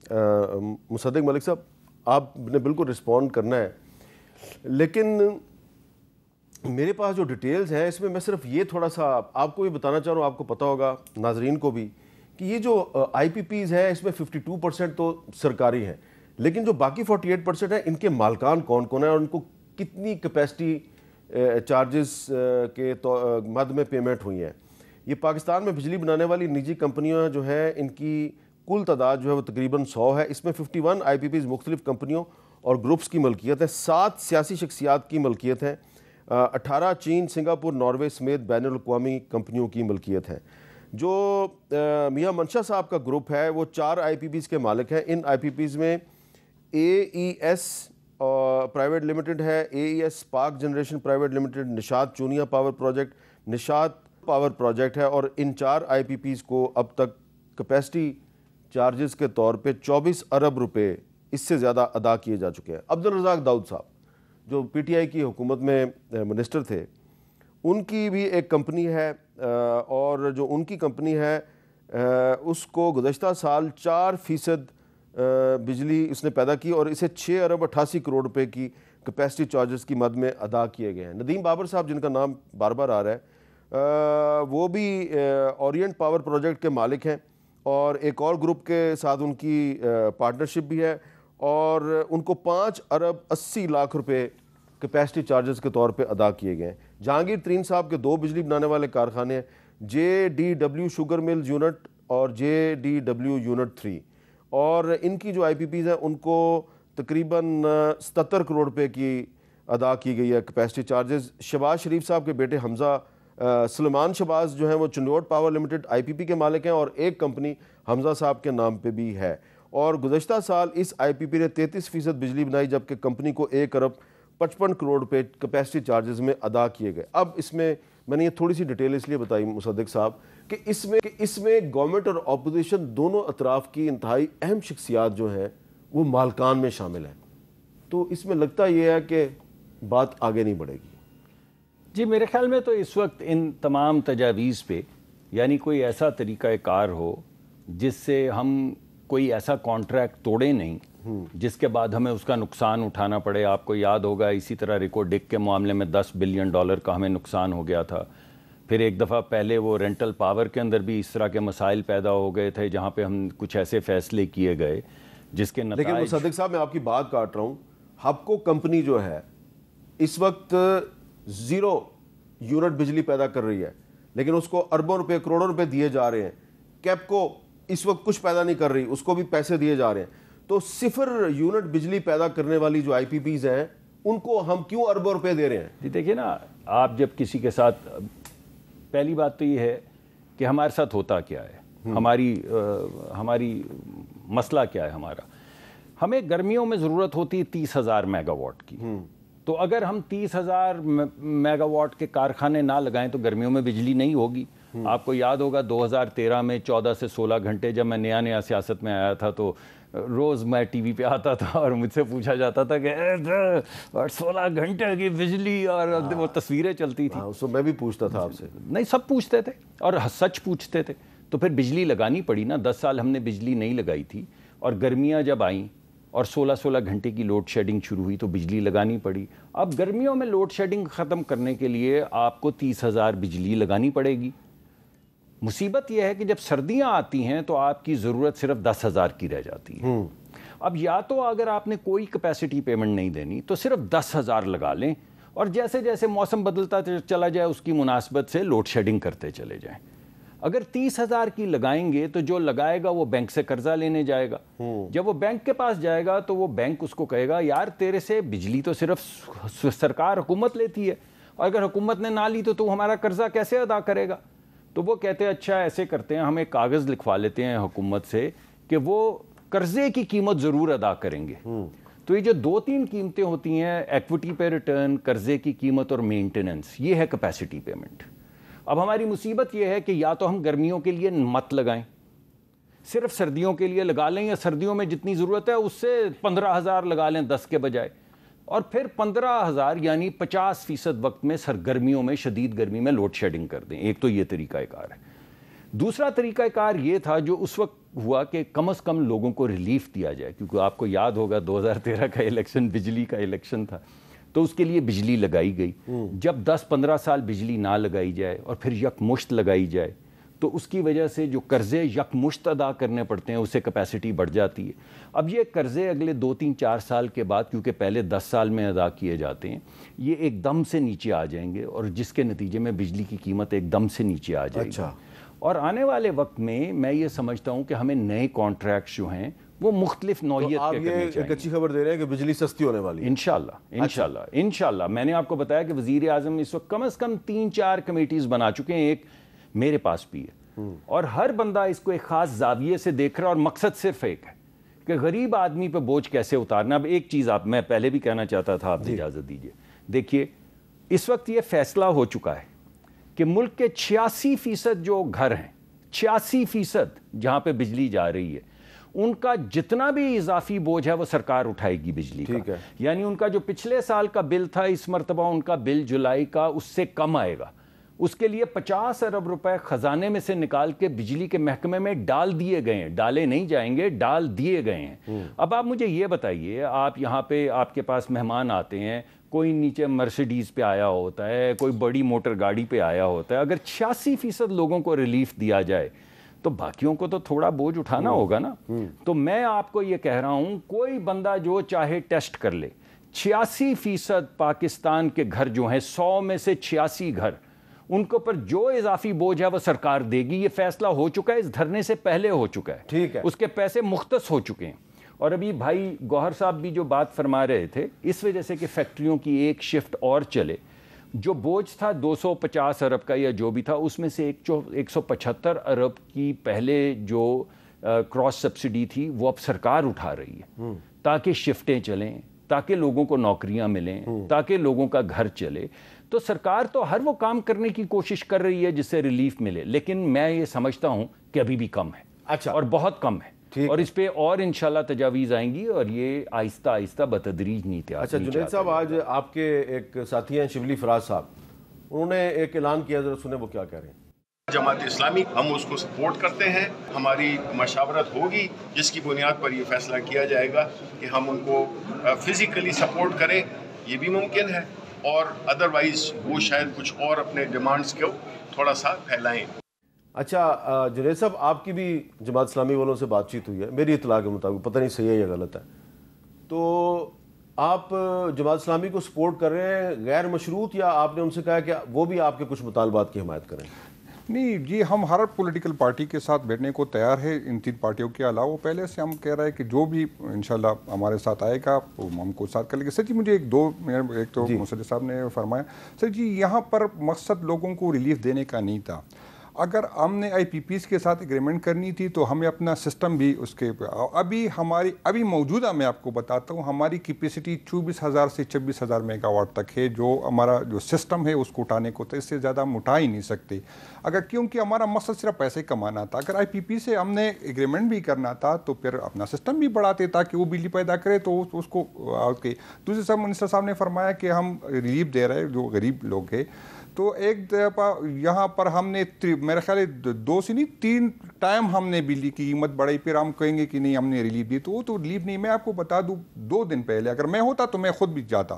مصدق ملک صاحب آپ نے بالکل رسپونڈ کرنا ہے، لیکن میرے پاس جو ڈیٹیلز ہیں اس میں میں صرف یہ تھوڑا سا آپ کو بھی بتانا چاہ رہا ہوں، آپ کو پتہ ہوگا ناظرین کو بھی، کہ یہ جو آئی پی پیز ہیں اس میں 52% تو سرکاری ہیں، لیکن جو باقی 48% ہیں ان کے مالکان کون کون ہیں اور ان کو کتنی کیپیسٹی چارجز کے مد میں پیمنٹ ہوئی ہیں۔ یہ پاکستان میں بجلی بنانے والی نجی کمپنیاں جو ہیں ان کی کل تعداد جو ہے وہ تقریباً 100 ہے، اس میں 51 آئی پی پیز مختلف کمپنیوں اور گروپس کی ملکیت ہے، 7 سیاسی شخصیات کی ملکیت ہے، 18 چین، سنگاپور، ناروے سمیت بین الاقوامی کمپنیوں کی ملکیت ہے۔ جو میاں منشا صاحب کا گروپ ہے وہ 4 آئی پی پیز کے مالک ہیں۔ ان آئی پی پیز میں اے ای ایس پرائیویٹ لمیٹڈ ہے، اے ای ایس پاک جنریشن پرائیویٹ لمیٹڈ، نشاط چونیا پاور پروجیکٹ، نشاط پاور پروجیکٹ ہے، اور ان 4 آئی پی پیز کو اب تک کیپیسٹی چارجز کے طور پہ 24 ارب روپے اس سے زیادہ ادا کیے جا چکے ہیں۔ عبدالرزاق داؤد صاحب جو پی ٹی آئی کی حکومت میں منسٹر تھے، ان کی بھی ایک کمپنی ہے، اور جو ان کی کمپنی ہے اس کو گزشتہ سال 4% بجلی اس نے پیدا کی اور اسے 6 ارب 88 کروڑ روپے کی کیپیسٹی چارجز کی مد میں ادا کیے گئے ہیں۔ ندیم بابر صاحب جن کا نام بار بار آ رہا ہے، وہ بھی اورینٹ پاور پروجیکٹ کے مالک ہیں، اور ایک اور گروپ کے ساتھ ان کی پارٹنرشپ بھی ہے، اور ان کو 5 ارب 80 لاکھ روپے کیپیسٹی چارجز کے طور پہ ادا کیے گئے ہیں۔ جہانگیر ترین صاحب کے 2 بجلی بنانے والے کارخانے ہیں، J D W sugar mill unit اور جے ڈی ڈبلیو یونٹ 3، اور ان کی جو آئی پی پیز ہیں ان کو تقریباً 77 کروڑ روپے کی ادا کی گئی ہے کیپیسٹی چارجز۔ شہباز شریف صاحب کے بیٹے حمزہ سلیمان شہباز جو ہیں وہ چنوٹ پاور لمیٹڈ آئی پی پی کے مالک ہیں، اور ایک کمپنی حمزہ صاحب کے نام پہ بھی ہے، اور گزشتہ سال اس آئی پی پی نے 33% بجلی بنائی، جبکہ کمپنی کو 1 ارب 55 کروڑ روپے کیپیسٹی چارجز میں ادا کیے گئے۔ اب اس میں نے یہ تھوڑی سی ڈیٹیل اس لیے بتائی مصدق صاحب کہ اس میں گورنمنٹ اور اپوزیشن دونوں اطراف کی انتہائی اہم شخصیات جو ہیں وہ مالکان میں شامل ہیں، تو اس میں لگتا یہ ہے کہ بات آگے نہیں بڑھے گی۔ جی میرے خیال میں تو اس وقت ان تمام تجاویز پہ یعنی کوئی ایسا طریقہ کار ہو جس سے ہم کوئی ایسا کانٹریکٹ توڑیں نہیں جس کے بعد ہمیں اس کا نقصان اٹھانا پڑے۔ آپ کو یاد ہوگا اسی طرح ریکو ڈک کے معاملے میں $10 بلین کا ہمیں نقصان ہو گیا تھا۔ پھر ایک دفعہ پہلے وہ رینٹل پاور کے اندر بھی اس طرح کے مسائل پیدا ہو گئے تھے جہاں پہ ہم کچھ ایسے فیصلے کیے گئے جس کے نتائج۔ لیکن مصدق صاحب میں آپ کی بات کاٹ رہا ہوں، ہپکو کمپنی جو ہے اس وقت 0 یونٹ بجلی پیدا کر رہی ہے، لیکن اس کو اربوں روپے کروڑوں روپے دیے جا رہے ہیں۔ کیپکو اس وقت کچھ پیدا نہیں کر رہی، اس کو بھی پیسے دیے جا رہے ہیں، تو 0 یونٹ بجلی پیدا کرنے والی جو آئی پی پیز ہیں ان کو ہم کیوں اربوں روپے دے رہے ہیں؟ جی دیکھیے نا، آپ جب کسی کے ساتھ، پہلی بات تو یہ ہے کہ ہمارے ساتھ ہوتا کیا ہے، ہماری مسئلہ کیا ہے ہمارا۔ ہمیں گرمیوں میں ضرورت ہوتی ہے 30,000 میگا واٹ کی، تو اگر ہم 30,000 میگا واٹ کے کارخانے نہ لگائیں تو گرمیوں میں بجلی نہیں ہوگی۔ آپ کو یاد ہوگا 2013 میں 14 سے 16 گھنٹے جب میں نیا سیاست میں آیا تھا تو روز میں ٹی وی پہ آتا تھا اور مجھ سے پوچھا جاتا تھا کہ 16 گھنٹے کی بجلی، اور وہ تصویریں چلتی تھیں۔ اس میں بھی پوچھتا تھا آپ سے، نہیں سب پوچھتے تھے اور سچ پوچھتے تھے، تو پھر بجلی لگانی پڑی نا۔ 10 سال ہم نے بجلی نہیں لگائی تھی، اور گرمیاں جب آئیں اور 16 گھنٹے کی لوڈ شیڈنگ شروع ہوئی تو بجلی لگانی پڑی۔ اب گرمیوں میں لوڈ شیڈنگ ختم کرنے کے لیے آپ کو 30,000 بجلی لگانی پڑے گی۔ مصیبت یہ ہے کہ جب سردیاں آتی ہیں تو آپ کی ضرورت صرف 10,000 کی رہ جاتی ہے۔ اب یا تو اگر آپ نے کوئی کیپیسٹی پیمنٹ نہیں دینی تو صرف 10,000 لگا لیں، اور جیسے جیسے موسم بدلتا چلا جائے اس کی مناسبت سے لوڈ شیڈنگ کرتے چلے جائیں۔ اگر 30,000 کی لگائیں گے تو جو لگائے گا وہ بینک سے قرضہ لینے جائے گا۔ جب وہ بینک کے پاس جائے گا تو وہ بینک اس کو کہے گا یار تیرے سے بجلی تو صرف سرکار حکومت لیتی ہے، اور اگر حکومت نے نہ لی تو ہمارا قرضہ کیسے ادا کرے گا؟ تو وہ کہتے ہیں اچھا ایسے کرتے ہیں، ہم ایک کاغذ لکھوا لیتے ہیں حکومت سے کہ وہ قرضے کی قیمت ضرور ادا کریں گے۔ تو یہ جو 2-3 قیمتیں ہوتی ہیں، ایکوٹی پہ ریٹرن، قرضے کی قیمت اور مینٹیننس، یہ ہے کیپیسٹی پیمنٹ۔ اب ہماری مصیبت یہ ہے کہ یا تو ہم گرمیوں کے لیے مت لگائیں، صرف سردیوں کے لیے لگا لیں، یا سردیوں میں جتنی ضرورت ہے اس سے 15,000 لگا لیں 10 کے بجائے، اور پھر 15,000 یعنی 50% وقت میں سرگرمیوں میں، شدید گرمی میں لوڈ شیڈنگ کر دیں۔ ایک تو یہ طریقہ کار ہے۔ دوسرا طریقہ کار یہ تھا جو اس وقت ہوا کہ کم از کم لوگوں کو ریلیف دیا جائے، کیونکہ آپ کو یاد ہوگا 2013 کا الیکشن بجلی کا الیکشن تھا، تو اس کے لیے بجلی لگائی گئی. جب 10-15 سال بجلی نہ لگائی جائے اور پھر یکمشت لگائی جائے تو اس کی وجہ سے جو قرضے یکمشت ادا کرنے پڑتے ہیں، اسے کیپیسٹی بڑھ جاتی ہے. اب یہ قرضے اگلے 2-3-4 سال کے بعد، کیونکہ پہلے 10 سال میں ادا کیے جاتے ہیں، یہ ایک دم سے نیچے آ جائیں گے، اور جس کے نتیجے میں بجلی کی قیمت ایک دم سے نیچے آ جائے گی. اور آنے والے وقت میں یہ سمجھتا ہوں کہ ہمیں نئے کانٹریکٹس جو ہیں وہ مختلف نوعیت کے کرنے چاہیے. آپ یہ ایک اچھی خبر دے رہے ہیں کہ بجلی سستی ہونے والی ہے انشاءاللہ. میں نے آپ کو بتایا کہ وزیر اعظم اس وقت کم از کم 3-4 کمیٹیز بنا چکے ہیں، ایک میرے پاس بھی ہے، اور ہر بندہ اس کو ایک خاص زاویے سے دیکھ رہا ہے، اور مقصد صرف ایک ہے کہ غریب آدمی پہ بوجھ کیسے اتارنا. اب ایک چیز میں پہلے بھی کہنا چاہتا تھا، آپ اجازت دیجیے. دیکھیے اس وقت یہ فیصلہ ہو چکا ہے کہ ملک کے 86% جو گھر ہیں، 86% جہاں پہ بجلی جا رہی ہے، ان کا جتنا بھی اضافی بوجھ ہے وہ سرکار اٹھائے گی بجلی کا. یعنی ان کا جو پچھلے سال کا بل تھا، اس مرتبہ ان کا بل جولائی کا اس سے کم آئے گا. اس کے لیے 50 ارب روپے خزانے میں سے نکال کے بجلی کے محکمے میں ڈال دیے گئے ہیں. ڈالے نہیں جائیں گے، ڈال دیے گئے ہیں. اب آپ مجھے یہ بتائیے، آپ یہاں پہ آپ کے پاس مہمان آتے ہیں، کوئی نیچے مرسیڈیز پہ آیا ہوتا ہے، کوئی بڑی موٹر گاڑی پہ آیا ہوتا ہے. اگر 86% لوگوں کو ریلیف دیا جائے تو باقیوں کو تو تھوڑا بوجھ اٹھانا ہوگا نا. تو میں آپ کو یہ کہہ رہا ہوں، کوئی بندہ جو چاہے ٹیسٹ کر لے. 86% پاکستان کے گھر جو ہیں، 100 میں سے 86 گھر، ان کے اوپر جو اضافی بوجھ ہے وہ سرکار دے گی. یہ فیصلہ ہو چکا ہے، اس دھرنے سے پہلے ہو چکا ہے. ٹھیک ہے، اس کے پیسے مختص ہو چکے ہیں. اور ابھی بھائی گوہر صاحب بھی جو بات فرما رہے تھے، اس وجہ سے کہ فیکٹریوں کی ایک شفٹ اور چلے، جو بوجھ تھا 250 ارب کا یا جو بھی تھا، اس میں سے 175 ارب کی پہلے جو کراس سبسڈی تھی وہ اب سرکار اٹھا رہی ہے، تاکہ شفٹیں چلیں، تاکہ لوگوں کو نوکریاں ملیں، تاکہ لوگوں کا گھر چلے. تو سرکار تو ہر وہ کام کرنے کی کوشش کر رہی ہے جس سے ریلیف ملے، لیکن میں یہ سمجھتا ہوں کہ ابھی بھی کم ہے، اور بہت کم ہے. اور اس پہ اور انشاءاللہ تجاویز آئیں گی، اور یہ آہستہ آہستہ بتدریج نیت. اچھا جنید صاحب، آج آپ کے ایک ساتھی ہیں شبلی فراز صاحب، انہوں نے ایک اعلان کیا، ذرا سنیں وہ کیا کہہ رہے ہیں. جماعت اسلامی ہم اس کو سپورٹ کرتے ہیں. ہماری مشاورت ہوگی جس کی بنیاد پر یہ فیصلہ کیا جائے گا کہ ہم ان کو فزیکلی سپورٹ کریں. یہ بھی ممکن ہے، اور ادروائز وہ شاید کچھ اور اپنے ڈیمانڈز کو تھوڑا سا پھیلائیں. اچھا جنید صاحب، آپ کی بھی جماعت اسلامی والوں سے بات چیت ہوئی ہے میری اطلاع کے مطابق، پتہ نہیں صحیح ہے یا غلط ہے، تو آپ جماعت اسلامی کو سپورٹ کر رہے ہیں غیر مشروط، یا آپ نے ان سے کہا کہ وہ بھی آپ کے کچھ مطالبات کی حمایت کریں؟ نہیں جی، ہم ہر پولیٹیکل پارٹی کے ساتھ بیٹھنے کو تیار ہے. ان 3 پارٹیوں کے علاوہ پہلے سے ہم کہہ رہے ہیں کہ جو بھی انشاءاللہ ہمارے ساتھ آئے گا وہ ہم کو ساتھ کر لیں گے. سر جی مجھے ایک تو مسجد صاحب نے فرمایا، سر جی یہاں پر مقصد لوگوں کو ریلیف دینے کا نہیں تھا. اگر ہم نے آئی پی پیز کے ساتھ اگریمنٹ کرنی تھی تو ہمیں اپنا سسٹم بھی اس کے ابھی موجودہ میں آپ کو بتاتا ہوں، ہماری کیپیسٹی 24,000 سے 26,000 میگا واٹ تک ہے. جو ہمارا جو سسٹم ہے اس کو اٹھانے کو تو اس سے زیادہ ہم اٹھا ہی نہیں سکتے، کیونکہ ہمارا مقصد صرف پیسے کمانا تھا. اگر آئی پی پی سے ہم نے اگریمنٹ بھی کرنا تھا تو پھر اپنا سسٹم بھی بڑھاتے تاکہ وہ بجلی پیدا کرے. تو اس کو دوسرے صاحب منسٹر صاحب نے فرمایا کہ ہم ریلیف دے رہے جو غریب لوگ ہیں. تو ایک دفعہ یہاں پر ہم نے میرا خیال ہے 2 سے نہیں 3 ٹائم ہم نے بجلی کی قیمت بڑھائی. پھر ہم کہیں گے کہ نہیں ہم نے ریلیف دی، تو وہ تو ریلیف نہیں. میں آپ کو بتا دوں 2 دن پہلے اگر میں ہوتا تو میں خود بھی جاتا.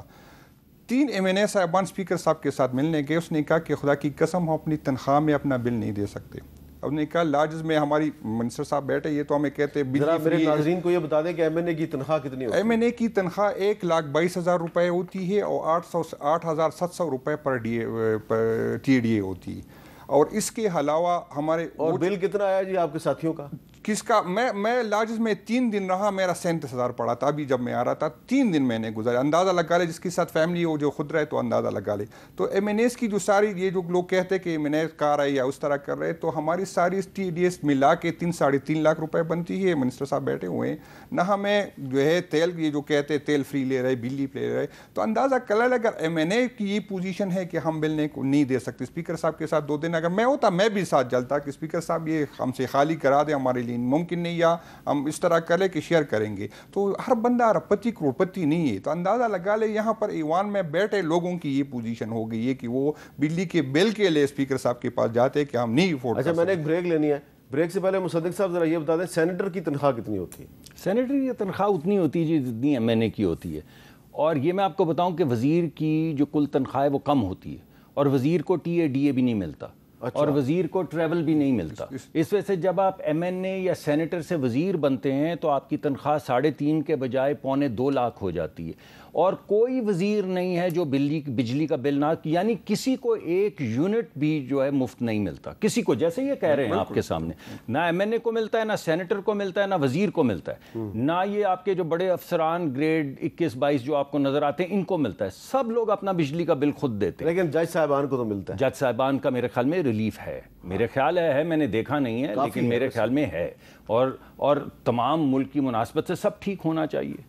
3 MNA صاحبان اسپیکر صاحب کے ساتھ ملنے گئے. اس نے کہا کہ خدا کی قسم ہم اپنی تنخواہ میں اپنا بل نہیں دے سکتے. اب نے کہا لاجز میں ہماری منسٹر صاحب بیٹھے، یہ تو ہمیں کہتے ہیں ذرا میرے ناظرین کو یہ بتا دیں کہ MNA کی تنخواہ کتنی ہوتی ہے؟ MNA کی تنخواہ 1,22,000 روپے ہوتی ہے، اور 8,700 روپے پر TDA ہوتی ہے. اور اس کے علاوہ ہمارے اور بل کتنا آیا جی آپ کے ساتھیوں کا؟ کس کا؟ میں لاجز میں 3 دن رہا، میرا 37,000 پڑا تھا. ابھی جب میں آ رہا تھا 3 دن میں نے گزارے. اندازہ لگا لے جس کے ساتھ فیملی ہو جو خود رہے تو اندازہ لگا لے. تو MNAs کی جو ساری یہ جو لوگ کہتے ہیں کہ MNAs کار ہے یا اس طرح کر رہے، تو ہماری ساری TDS ملا کے 3-3.5 لاکھ روپے بنتی ہے. منسٹر صاحب بیٹھے ہوئے ہیں نہ، ہمیں جو ہے تیل یہ جو کہتے ہیں تیل فری لے رہے، بجلی لے رہے. تو اندازہ کر لے اگر MNA کی یہ پوزیشن ہے کہ ہم بل نہیں دے سکتے. اسپیکر صاحب کے ساتھ 2 دن اگر میں ہوتا میں بھی ساتھ جلتا کہ اسپیکر صاحب یہ ہم سے خالی کرا دیں، ہمارے لیے ممکن نہیں، یا ہم اس طرح کر لیں کہ شیئر کریں گے. تو ہر بندہ اربپتی کروڑپتی نہیں ہے. تو اندازہ لگا لے یہاں پر ایوان میں بیٹھے لوگوں کی یہ پوزیشن ہو گئی ہے کہ وہ بجلی کے بل کے لیے اسپیکر صاحب کے پاس جاتے ہیں کہ ہم نہیں افورڈ. اچھا، میں نے ایک بریک لینی ہے. بریک سے پہلے مصدق صاحب ذرا یہ بتا دیں سینیٹر کی تنخواہ کتنی ہوتی ہے؟ سینیٹر کی تنخواہ اتنی ہوتی ہے جتنی ایم این اے کی ہوتی ہے. اور یہ میں آپ کو بتاؤں کہ وزیر کی جو کل تنخواہ ہے وہ کم ہوتی ہے، اور وزیر کو ٹی اے ڈی اے بھی نہیں ملتا، اور وزیر کو ٹریول بھی نہیں ملتا. اس وجہ سے جب آپ ایم این اے یا سینیٹر سے وزیر بنتے ہیں تو آپ کی تنخواہ 3.5 کے بجائے 2.25 لاکھ ہو جاتی ہے. اور کوئی وزیر نہیں ہے جو بجلی کا بل نہ، یعنی کسی کو ایک یونٹ بھی جو ہے مفت نہیں ملتا کسی کو، جیسے یہ کہہ رہے ہیں آپ کے سامنے. نہ ایم این اے کو ملتا ہے، نہ سینیٹر کو ملتا ہے، نہ وزیر کو ملتا ہے، نہ یہ آپ کے جو بڑے افسران گریڈ 21-22 جو آپ کو نظر آتے ہیں ان کو ملتا ہے. سب لوگ اپنا بجلی کا بل خود دیتے ہیں. لیکن جج صاحبان کو تو ملتا ہے. جج صاحبان کا میرے خیال میں ریلیف ہے، میرے خیال ہے، میں نے دیکھا نہیں ہے لیکن میرے خیال میں ہے. اور تمام ملک کی مناسبت سے سب ٹھیک ہونا چاہیے.